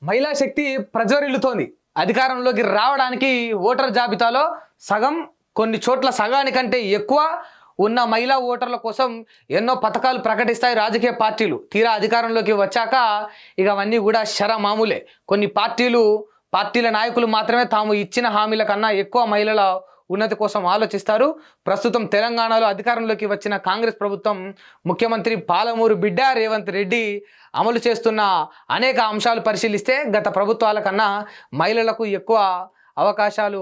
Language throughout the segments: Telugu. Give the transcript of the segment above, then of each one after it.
మహిళా శక్తి ప్రజ్వరిల్లుతోంది. అధికారంలోకి రావడానికి ఓటర్ జాబితాలో సగం, కొన్ని చోట్ల సగానికంటే ఎక్కువ ఉన్న మహిళా ఓటర్ల కోసం ఎన్నో పథకాలు ప్రకటిస్తాయి రాజకీయ పార్టీలు. తీరా అధికారంలోకి వచ్చాక ఇక అవన్నీ కూడా మామూలే. కొన్ని పార్టీల నాయకులు మాత్రమే తాము ఇచ్చిన హామీల కన్నా ఎక్కువ మహిళల ఉన్నతి కోసం ఆలోచిస్తారు. ప్రస్తుతం తెలంగాణలో అధికారంలోకి వచ్చిన కాంగ్రెస్ ప్రభుత్వం ముఖ్యమంత్రి పాలమూరు బిడ్డ రేవంత్ రెడ్డి అమలు చేస్తున్న అనేక అంశాలు పరిశీలిస్తే గత ప్రభుత్వాల కన్నా మహిళలకు ఎక్కువ అవకాశాలు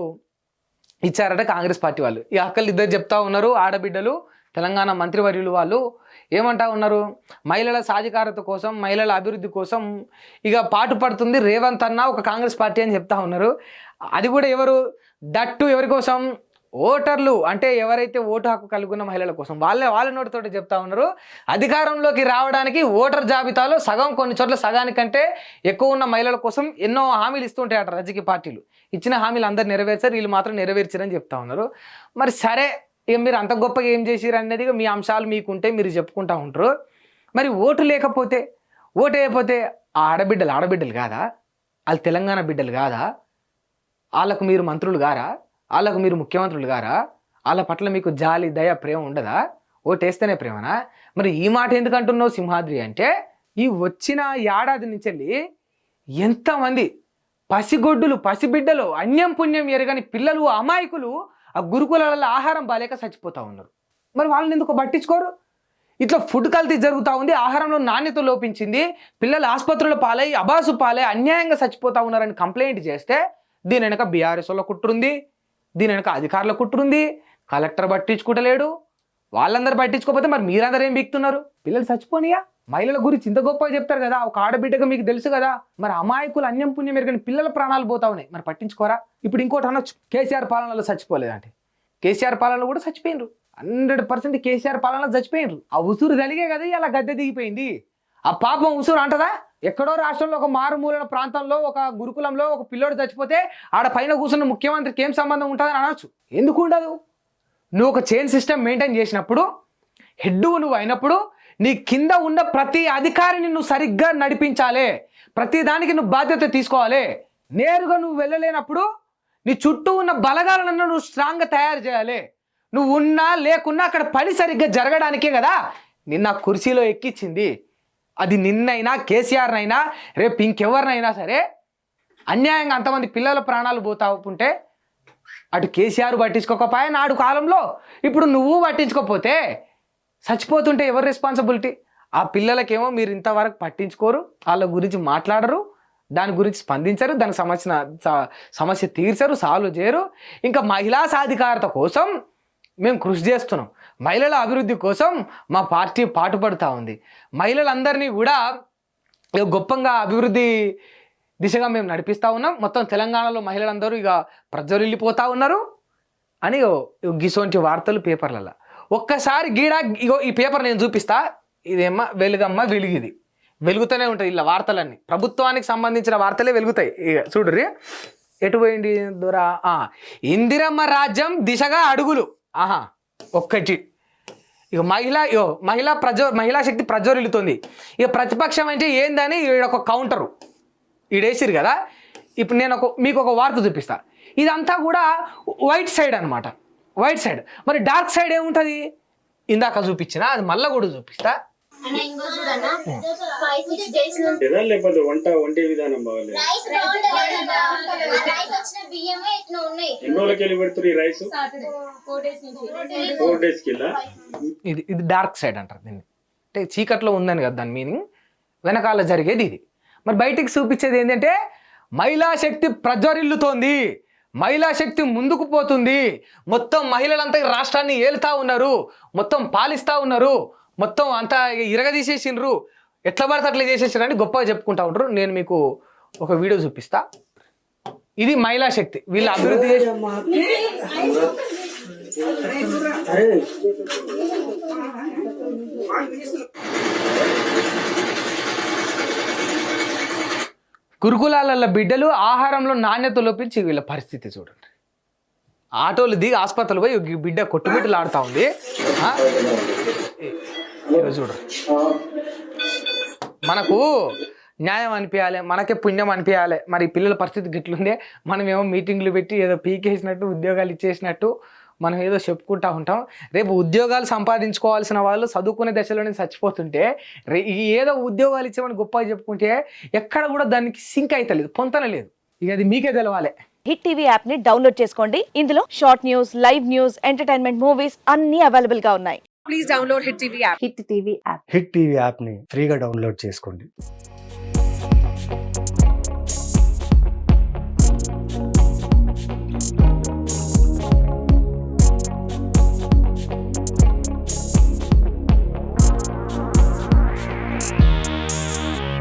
ఇచ్చారట కాంగ్రెస్ పార్టీ వాళ్ళు. ఈ అక్కలు ఇద్దరు చెప్తా ఉన్నారు, ఆడబిడ్డలు తెలంగాణ మంత్రివర్యులు వాళ్ళు ఏమంటా ఉన్నారు, మహిళల సాధికారత కోసం, మహిళల అభివృద్ధి కోసం ఇక పాటుపడుతుంది రేవంత్ అన్న ఒక కాంగ్రెస్ పార్టీ అని చెప్తా ఉన్నారు. అది కూడా ఎవరి కోసం? ఓటర్లు, అంటే ఎవరైతే ఓటు హక్కు కలిగిన మహిళల కోసం. వాళ్ళ నోటితోటి చెప్తా ఉన్నారు, అధికారంలోకి రావడానికి ఓటర్ జాబితాలో సగం, కొన్ని చోట్ల సగానికంటే ఎక్కువ ఉన్న మహిళల కోసం ఎన్నో హామీలు ఇస్తుంటాయట రాజకీయ పార్టీలు. ఇచ్చిన హామీలు అందరు నెరవేర్చారు, వీళ్ళు మాత్రం నెరవేర్చారని చెప్తా ఉన్నారు. మరి సరే, ఇక మీరు అంత గొప్పగా ఏం చేసిరు అనేది మీ అంశాలు మీకుంటే మీరు చెప్పుకుంటూ ఉంటారు. మరి ఓటు లేకపోతే, ఓటు వేయకపోతే ఆడబిడ్డలు కాదా? వాళ్ళు తెలంగాణ బిడ్డలు కాదా? వాళ్ళకు మీరు మంత్రులు గారా? వాళ్ళకు మీరు ముఖ్యమంత్రులు గారా? వాళ్ళ పట్ల మీకు జాలి, దయ, ప్రేమ ఉండదా? ఓటేస్తేనే ప్రేమనా? మరి ఈ మాట ఎందుకు అంటున్నావు సింహాద్రి అంటే, ఈ వచ్చిన ఏడాది నుంచి వెళ్ళి ఎంతమంది పసిగొడ్డులు, పసిబిడ్డలు, అన్యం పుణ్యం ఎరగని పిల్లలు, అమాయకులు ఆ గురుకులాలలో ఆహారం బాలేక చచ్చిపోతూ ఉన్నారు. మరి వాళ్ళని ఎందుకు పట్టించుకోరు? ఇట్లా ఫుడ్ కల్తీ జరుగుతూ ఉంది, ఆహారంలో నాణ్యత లోపించింది, పిల్లలు ఆసుపత్రుల పాలై, అబాసు పాలై అన్యాయంగా చచ్చిపోతూ ఉన్నారని కంప్లైంట్ చేస్తే దీని వెనక బీఆర్ఎస్ వాళ్ళ కుట్రుంది, దీని వెనక అధికారుల కుట్రుంది, కలెక్టర్ పట్టించుకుంటలేడు. వాళ్ళందరూ పట్టించుకోకపోతే మరి మీరందరూ ఏం బిక్తున్నారు? పిల్లలు చచ్చిపోనియా? మహిళల గురించి ఇంత గొప్పగా చెప్తారు కదా, ఒక ఆడబిడ్డగా మీకు తెలుసు కదా. మరి అమాయకులు, అన్యం పుణ్యం ఎరగని పిల్లల ప్రాణాలు పోతా ఉన్నాయి, మరి పట్టించుకోరా? ఇప్పుడు ఇంకోటి అనొచ్చు, కేసీఆర్ పాలనలో చచ్చిపోలేదంటే. కేసీఆర్ పాలనలో కూడా చచ్చిపోయినరు, 100% కేసీఆర్ పాలనలో చచ్చిపోయినరు. ఆ ఉసురు కలిగే కదా ఇలా గద్దె దిగిపోయింది. ఆ పాపం ఉసురు అంటదా? ఎక్కడో రాష్ట్రంలో ఒక మారుమూలన ప్రాంతంలో ఒక గురుకులంలో ఒక పిల్లోడు చచ్చిపోతే ఆడ పైన కూర్చున్న ముఖ్యమంత్రికి ఏం సంబంధం ఉంటుందని అనొచ్చు. ఎందుకు ఉండదు? నువ్వు ఒక చైన్ సిస్టమ్ మెయింటైన్ చేసినప్పుడు, హెడ్ నువ్వు అయినప్పుడు, నీ కింద ఉన్న ప్రతి అధికారిని నువ్వు సరిగ్గా నడిపించాలి, ప్రతి దానికి నువ్వు బాధ్యత తీసుకోవాలి. నేరుగా నువ్వు వెళ్ళలేనప్పుడు నీ చుట్టూ ఉన్న బలగాలను నువ్వు స్ట్రాంగ్గా తయారు చేయాలి. నువ్వు ఉన్నా లేకున్నా అక్కడ పని సరిగ్గా జరగడానికే కదా నిన్న కుర్చీలో ఎక్కించింది. అది నిన్నైనా, కేసీఆర్నైనా, రేపు ఇంకెవరినైనా సరే అన్యాయంగా అంతమంది పిల్లల ప్రాణాలు పోతా ఉంటే అటు కేసీఆర్ పట్టించుకోకపోయా నాడు కాలంలో, ఇప్పుడు నువ్వు పట్టించుకోకపోతే చచ్చిపోతుంటే ఎవరు రెస్పాన్సిబిలిటీ? ఆ పిల్లలకేమో మీరు ఇంతవరకు పట్టించుకోరు, వాళ్ళ గురించి మాట్లాడరు, దాని గురించి స్పందించరు, దానికి సమస్య తీర్చరు, సాల్వ్ చేయరు. ఇంకా మహిళా సాధికారత కోసం మేము కృషి చేస్తున్నాం, మహిళల అభివృద్ధి కోసం మా పార్టీ పాటుపడుతూ ఉంది, మహిళలందరినీ కూడా గొప్పగా అభివృద్ధి దిశగా మేము నడిపిస్తూ ఉన్నాం, మొత్తం తెలంగాణలో మహిళలందరూ ఇక ప్రజ్వరిల్లిపోతూ ఉన్నారు అని గిసోంటి వార్తలు పేపర్లలో. ఒక్కసారి ఇగో ఈ పేపర్ నేను చూపిస్తా, ఇదేమ్మ వెలుగమ్మ వెలుగుది, వెలుగుతూనే ఉంటుంది ఇలా వార్తలన్నీ, ప్రభుత్వానికి సంబంధించిన వార్తలే వెలుగుతాయి. ఇక చూడరి ఎటు పోయింది దూరా. ఇందిరమ్మ రాజ్యం దిశగా అడుగులు. ఒక్కటి ఇక మహిళా శక్తి ప్రజ్వరిల్లుతుంది. ఇక ప్రతిపక్షం అంటే ఏందని ఈడొక కౌంటరు ఈడేసిరు కదా. ఇప్పుడు నేను మీకు ఒక వార్త చూపిస్తా, ఇదంతా కూడా వైట్ సైడ్ అనమాట, వైట్ సైడ్. మరి డార్క్ సైడ్ ఏముంటుంది ఇందాక చూపించిన, అది మళ్ళీ కూడా చూపిస్తా. ఇది డార్క్ సైడ్ అంటారు దీన్ని, అంటే చీకట్లో ఉందని కదా దాని మీనింగ్, వెనకాల జరిగేది ఇది. మరి బయటికి చూపించేది ఏంటంటే మహిళా శక్తి ప్రజ్వరిల్లుతోంది, మహిళా శక్తి ముందుకు పోతుంది, మొత్తం మహిళలంతా రాష్ట్రాన్ని ఏలుతా ఉన్నారు, మొత్తం పాలిస్తూ ఉన్నారు, మొత్తం అంతా ఇరగదీసేసిండ్రు, ఎట్లా పడితే అట్లా చేసేసారని గొప్పగా చెప్పుకుంటా ఉంటారు. నేను మీకు ఒక వీడియో చూపిస్తా. ఇది మహిళా శక్తి, వీళ్ళు అభివృద్ధి చేసి గురుకులాల బిడ్డలు ఆహారంలో నాణ్యత లోపించి వీళ్ళ పరిస్థితి చూడండి. ఆటోలు దిగి ఆసుపత్రులు పోయి బిడ్డ కొట్టుమిట్టులు ఆడుతూ ఉంది. చూడండి, మనకు న్యాయం అనిపించాలి, మనకే పుణ్యం అనిపించాలి. మరి పిల్లల పరిస్థితి గిట్లుందే, మనం ఏమో మీటింగ్లు పెట్టి ఏదో పీకేసినట్టు ఉద్యోగాలు ఇచ్చేసినట్టు మనం ఏదో చెప్పుకుంటా ఉంటాం. రేపు ఉద్యోగాలు సంపాదించుకోవాల్సిన వాళ్ళు చదువుకునే దశలోనే చచ్చిపోతుంటే ఈ ఏదో ఉద్యోగాలు ఇచ్చామని గొప్పగా చెప్పుకుంటే ఎక్కడ కూడా దానికి సింక్ అవుతలేదు, పొంతన లేదు. ఇక అది మీకే తెలవాలి. హిట్ టీవీ యాప్ ని డౌన్లోడ్ చేసుకోండి. ఇందులో short news, live news, entertainment movies అన్ని అవైలబుల్ గా ఉన్నాయి. Please download hit TV app. Hit TV యాప్ని ఫ్రీగా డౌన్లోడ్ చేసుకోండి.